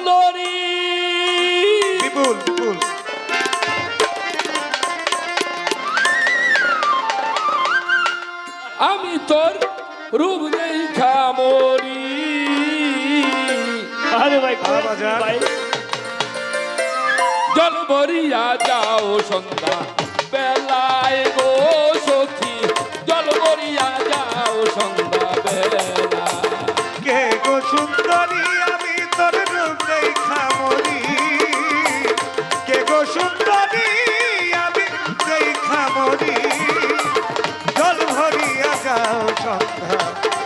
সুন্দরী বিপুল বিপুল আমি তোর রূপ দেখা মরি। আরে ভাই বাজার। ভাই জল ভরিয়া যাও সন্ধ্যা বেলায় গো সখী, জল ভরিয়া যাও সন্ধ্যা বেলা। কে গো সুন্দরী আমি তোর রূপ দেখা মরি, কে গো সুন্দরী আমি দেখা মরি, জল ভরিয়া যাও সন্ধ্যা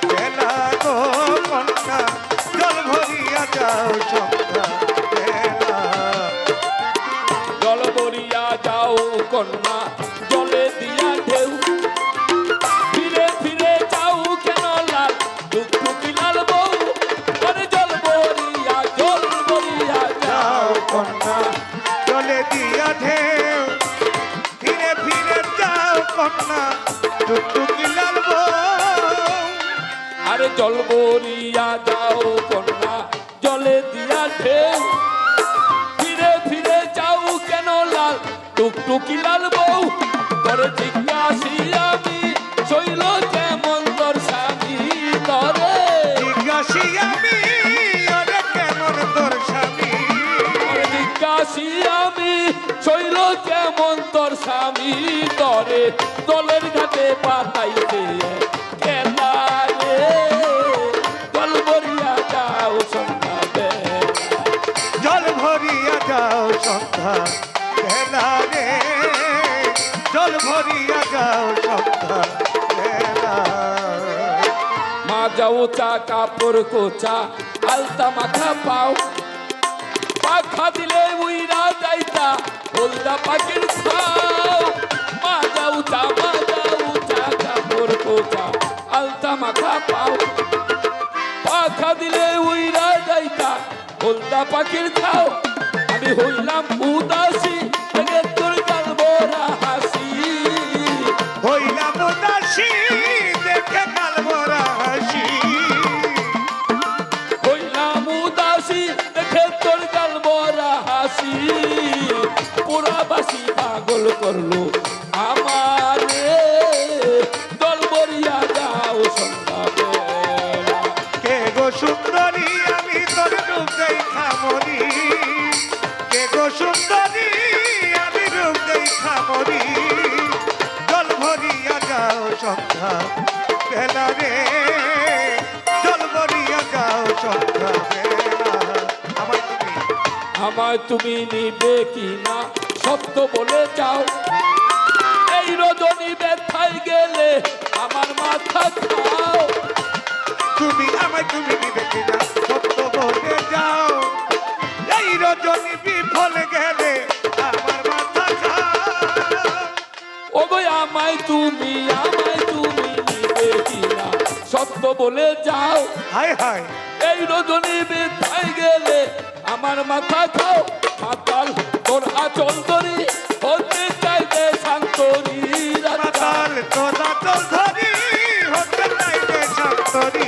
বেলা গো কন্যা, জল ভরিয়া যাও সন্ধ্যা বেলা। জল ভরিয়া যাও কন্যা জলে দিয়া ঢেউ, ফিরে ফিরে যাও কেন লাল টুকটুকি লাল বউ, ওরে জল ভরিয়া যাও যাও কন্যা জলে দিয়া ঢেউ, ফিরে ফিরে যাও কন্যা টুকটুকি লাল বউ। আরে জল ভরিয়া যাও কন্যা জলে দিয়া ঢেউ, ফিরে ফিরে যাও কেন লাল টুকটুকি লাল বউ, তোর জিজ্ঞাসি আমি শৈল কেমন তোর স্বামী তরে, জিজ্ঞাসি আমি ওরে কেমন তোর স্বামী, তোর জিজ্ঞাসি আমি শৈল কেমন তোর স্বামী তরে, দলের ঘাটে পাতাইতে খেলা রে, জল ভরিয়া যাও সন্ধ্যা বেলা। জল ভরিয়া যাও সন্ধ্যা বেলা রে, জল ভরিয়া যাও সন্ধ্যা বেলা। মাজা উচা কাপড় কোচা আলতা মাথা পাও, পাখা দিলে উইরা যাইতা হলদা পাখির ছাও, মাজা উচা কাপড় কোচা আলতা মাথা পাও, পাখা দিলে উইরা যাইতা হলদা পাখির ছাও, আমি হইলাম উদাসী দেখে তোর গাল ভরা হাসি, হইলাম উদাসী দেখে কাল ভরা হাসি, হইলাম উদাসী দেখে তোর গাল ভরা হাসি, পুরাবাসী পাগল করলো আমারে, দল ভরিয়া যাও সন্ধ্যা বেলা। কে গো সুন্দরী আমি তোর রূপ দেখা মরি, কে গো সুন্দরী আমি রূপ দেখা মরি, জল ভরিয়া যাও সন্ধ্যা বেলা রে, জল ভরিয়া যাও সন্ধ্যা বেলা। আমায় তুমি নিবে কি না সত্য বলে যাও, এই রজনী ব্যথায় গেলে আমার মাথা খাও, তুমি আমায় তুমি নিবে কিনা সত্য বলে যাও, এই রজনী বিফল গেলে আমার মাথা খাও। ও গো আমায় তুমি নিবে কি না সত্য বলে যাও, হায় হায় এই রজনী ব্যথায় গেলে আমার মাথা খাও, মাতাল তোর আচল ধরি হতে চাইতে শান্তরি, মাতাল তোলা তোর ধরি হতে চাইতে শান্তরি,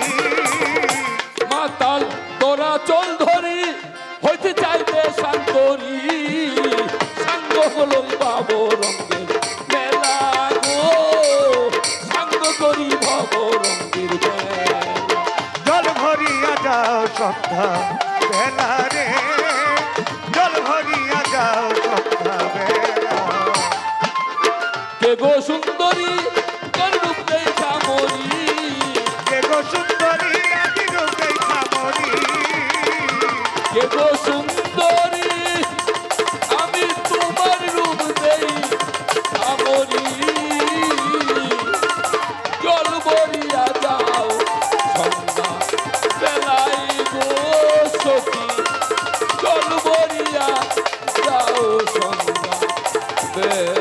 মাতাল তোরা চল ধরি হইতে চাইতে শান্তরি, সাঙ্গ হলো বাব রঙ্গের মেলা গো, সাঙ্গ করি ভব রঙ্গের মেলা। জল ভরিয়া যাও সন্ধ্যা বেলা রে, জল ভরিয়া যাও সন্ধ্যা বেলা। কে গো সুন্দরী তোর রূপ দেখা মরি, কে গো সুন্দরী আমি রূপ দেখা মরি, কে গো সুন্দরী আমি তোমার রূপ দেখা মরি, জল ভরিয়া যাও সন্ধ্যা বেলায় গো সখী, জল ভরিয়া যাও সন্ধ্যা বেলা।